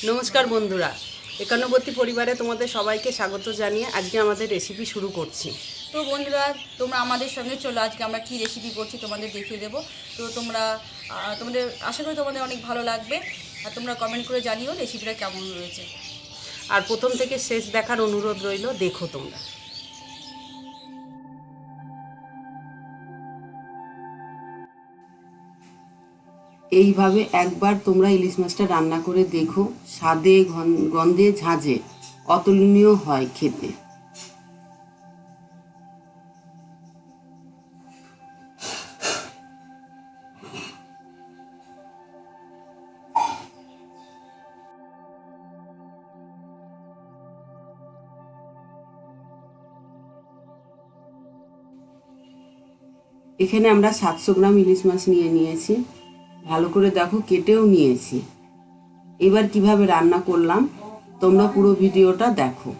নমস্কার বন্ধুরা, একান্নবর্তী পরিবারে তোমাদের সবাইকে স্বাগত জানিয়ে আজকে আমাদের রেসিপি শুরু করছি। তো বন্ধুরা, তোমরা আমাদের সঙ্গে চলো, আজকে আমরা কি রেসিপি করছি তোমাদের দেখিয়ে দেবো। তো তোমাদের আশা করি তোমাদের অনেক ভালো লাগবে, আর তোমরা কমেন্ট করে জানিও রেসিপিটা কেমন রয়েছে। আর প্রথম থেকে শেষ দেখার অনুরোধ রইল, দেখো তোমরা। এইভাবে একবার তোমরা ইলিশ মাছটা রান্না করে দেখো, স্বাদে গন্ধে ঝাঁঝে অতুলনীয় হয় খেতে। এখানে আমরা 700 গ্রাম ইলিশ মাছ নিয়েছি। ভালো করে দেখো, কেটেও নিয়েছি। এবার কিভাবে রান্না করলাম তোমরা পুরো ভিডিওটা দেখো।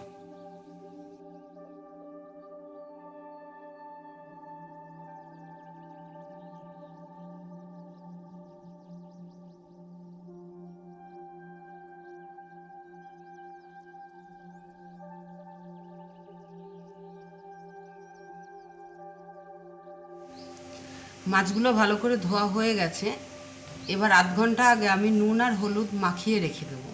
মাছগুলো ভালো করে ধোয়া হয়ে গেছে। এবার আধ ঘন্টা আগে আমি নুন আর হলুদ মাখিয়ে রেখে দেবো।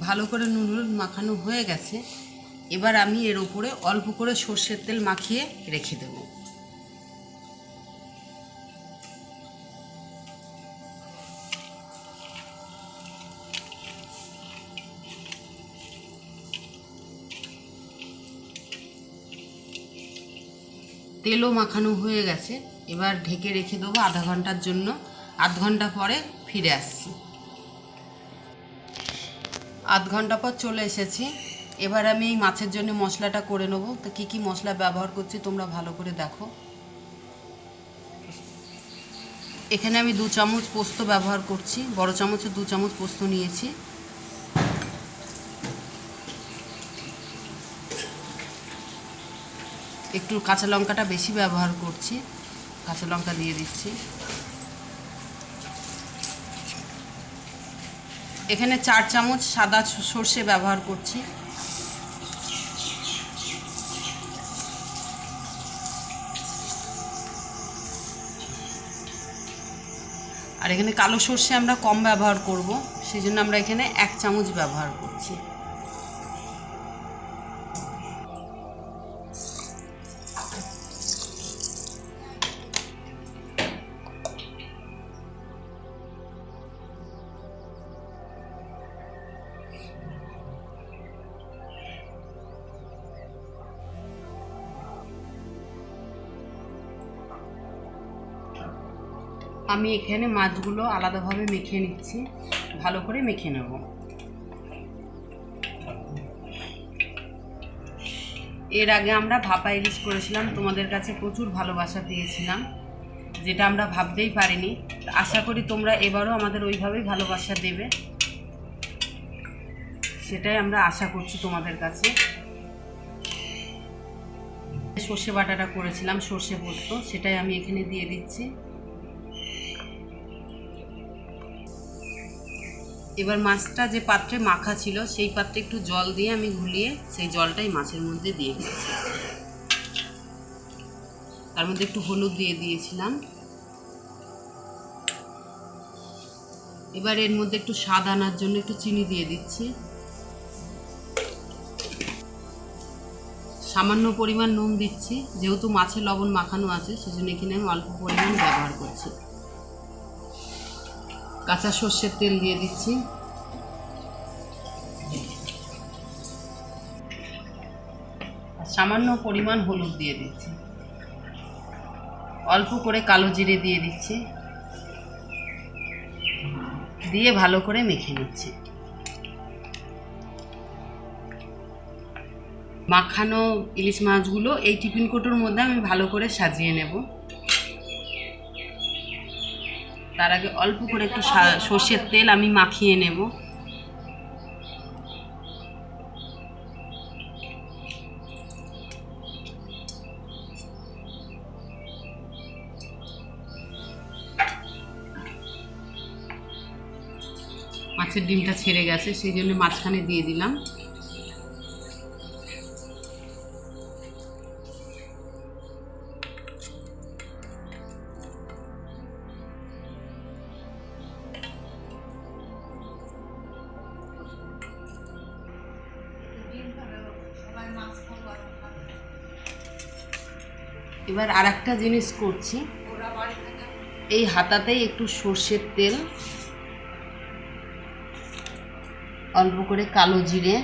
ভালো করে নুন হলুদ মাখানো হয়ে গেছে। এবার আমি এর উপরে অল্প করে সর্ষের তেল মাখিয়ে রেখে দেব। তেলও মাখানো হয়ে গেছে। এবার ঢেকে রেখে দেবো আধা ঘন্টার জন্য। আধ ঘন্টা পরে ফিরে আসছি। আধ ঘন্টা পর চলে এসেছি। এবার আমি এই মাছের জন্য মশলাটা করে নেব। তো কী কী মশলা ব্যবহার করছি তোমরা ভালো করে দেখো। এখানে আমি 2 চামচ পোস্ত ব্যবহার করছি, বড় চামচে 2 চামচ পোস্ত নিয়েছি। একটু কাঁচা লঙ্কাটা বেশি ব্যবহার করছি, কাঁচা লঙ্কা দিয়ে দিচ্ছি। এখানে 4 চামচ সাদা সর্ষে ব্যবহার করছি। আর এখানে কালো সর্ষে আমরা কম ব্যবহার করব, সেই জন্য আমরা এখানে 1 চামচ ব্যবহার করছি। আমি এখানে মাছগুলো আলাদাভাবে মেখে নিচ্ছি, ভালো করে মেখে নেব। এর আগে আমরা ভাপা ইলিশ করেছিলাম, তোমাদের কাছে প্রচুর ভালোবাসা পেয়েছিলাম, যেটা আমরা ভাবতেই পারিনি। আশা করি তোমরা এবারও আমাদের ওইভাবেই ভালোবাসা দেবে, সেটাই আমরা আশা করছি তোমাদের কাছে। সর্ষে বাটাটা করেছিলাম, সর্ষে পোস্ত, সেটাই আমি এখানে দিয়ে দিচ্ছি। এবার মাছটা যে পাত্রে মাখা ছিল সেই পাত্রে একটু জল দিয়ে আমি গুলিয়ে সেই জলটাই মাছের মধ্যে দিয়ে দিচ্ছি। তার মধ্যে একটু হলুদ দিয়ে দিয়েছিলাম। এবার এর মধ্যে একটু স্বাদ আনার জন্য একটু চিনি দিয়ে দিচ্ছি। সামান্য পরিমাণ নুন দিচ্ছি, যেহেতু মাছে লবণ মাখানো আছে সেজন্য এখানে আমি অল্প পরিমাণ ব্যবহার করছি। কাঁচা সর্ষের তেল দিয়ে দিচ্ছি। আর সামান্য পরিমাণ হলুদ দিয়ে দিচ্ছি। অল্প করে কালো জিরে দিয়ে দিচ্ছি, দিয়ে ভালো করে মেখে নিচ্ছি। মাখানো ইলিশ মাছগুলো এই টিফিন কৌটোর মধ্যে আমি ভালো করে সাজিয়ে নেব। তার আগে অল্প করে একটু সর্ষের তেল আমি মাখিয়ে নেব। মাছের ডিমটা ছেড়ে গেছে, সেই জন্য মাঝখানে দিয়ে দিলাম। এবার আর একটা জিনিস করছি, এই হাতাতেই একটু সর্ষের তেল, অল্প করে কালো জিরে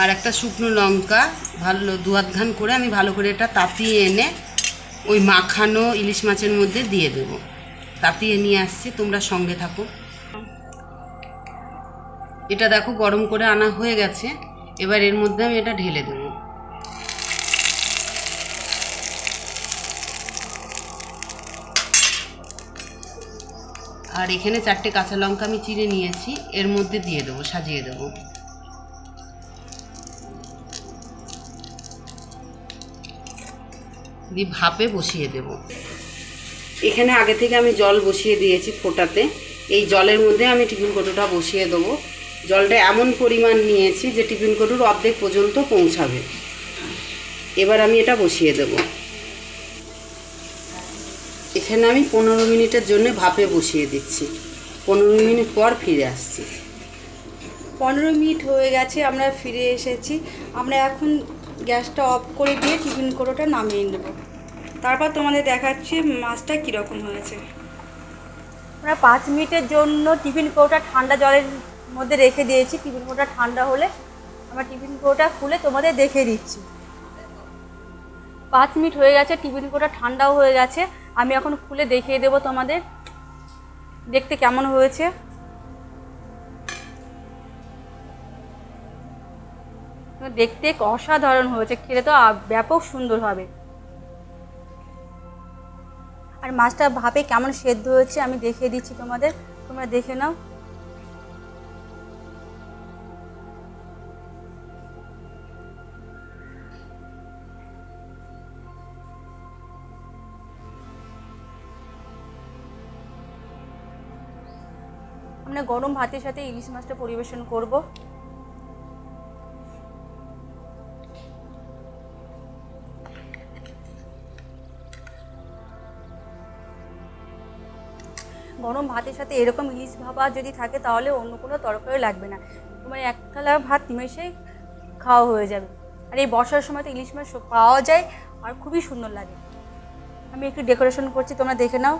আর একটা শুকনো লঙ্কা ভালো দুয়াতঘান করে আমি ভালো করে এটা তাপিয়ে এনে ওই মাখানো ইলিশ মাছের মধ্যে দিয়ে দেবো। তাপিয়ে নিয়ে আসছি, তোমরা সঙ্গে থাকো। এটা দেখো গরম করে আনা হয়ে গেছে, এবার এর মধ্যে আমি এটা ঢেলে দেবো। আর এখানে 4টে কাঁচা লঙ্কা আমি চিড়ে নিয়েছি, এর মধ্যে দিয়ে দেবো, সাজিয়ে দেবো। দিয়ে ভাপে বসিয়ে দেব। এখানে আগে থেকে আমি জল বসিয়ে দিয়েছি ফোটাতে, এই জলের মধ্যে আমি টিফিন কৌটোটা বসিয়ে দেবো। জলটা এমন পরিমাণ নিয়েছি যে টিফিন কৌটোর অর্ধেক পর্যন্ত পৌঁছাবে। এবার আমি এটা বসিয়ে দেব। এখানে আমি 15 মিনিটের জন্য ভাপে বসিয়ে দিচ্ছি। 15 মিনিট পর ফিরে আসছি। 15 মিনিট হয়ে গেছে, আমরা ফিরে এসেছি। আমরা এখন গ্যাসটা অফ করে দিয়ে টিফিন কৌটোটা নামিয়ে নেব। তারপর তোমাদের দেখাচ্ছি মাছটা কীরকম হয়েছে। আমরা 5 মিনিটের জন্য টিফিন কৌটোটা ঠান্ডা জলের মধ্যে রেখে দিয়েছি। টিফিন কৌটোটা ঠান্ডা হলে আমরা টিফিন কৌটোটা খুলে তোমাদের দেখে দিচ্ছি। 5 মিনিট হয়ে গেছে, টিফিন কৌটোটা ঠান্ডাও হয়ে গেছে। আমি এখন খুলে দেখিয়ে দেবো তোমাদের দেখতে কেমন হয়েছে। দেখতে অসাধারণ হয়েছে, খেতে তো ব্যাপক সুন্দর হবে। আর মাছটা ভাপে কেমন সেদ্ধ হয়েছে আমি দেখিয়ে দিচ্ছি তোমাদের, তোমরা দেখে নাও। আমরা গরম ভাতের সাথে ইলিশ মাছটা পরিবেশন করব। গরম ভাতের সাথে এরকম ইলিশ ভাপা যদি থাকে তাহলে অন্য কোনো তরকারি লাগবে না, তোমার এক থালা ভাত নিমেষেই খাওয়া হয়ে যাবে। আর এই বর্ষার সময় তো ইলিশ মাছ পাওয়া যায় আর খুবই সুন্দর লাগে। আমি একটু ডেকোরেশন করছি, তোমরা দেখে নাও।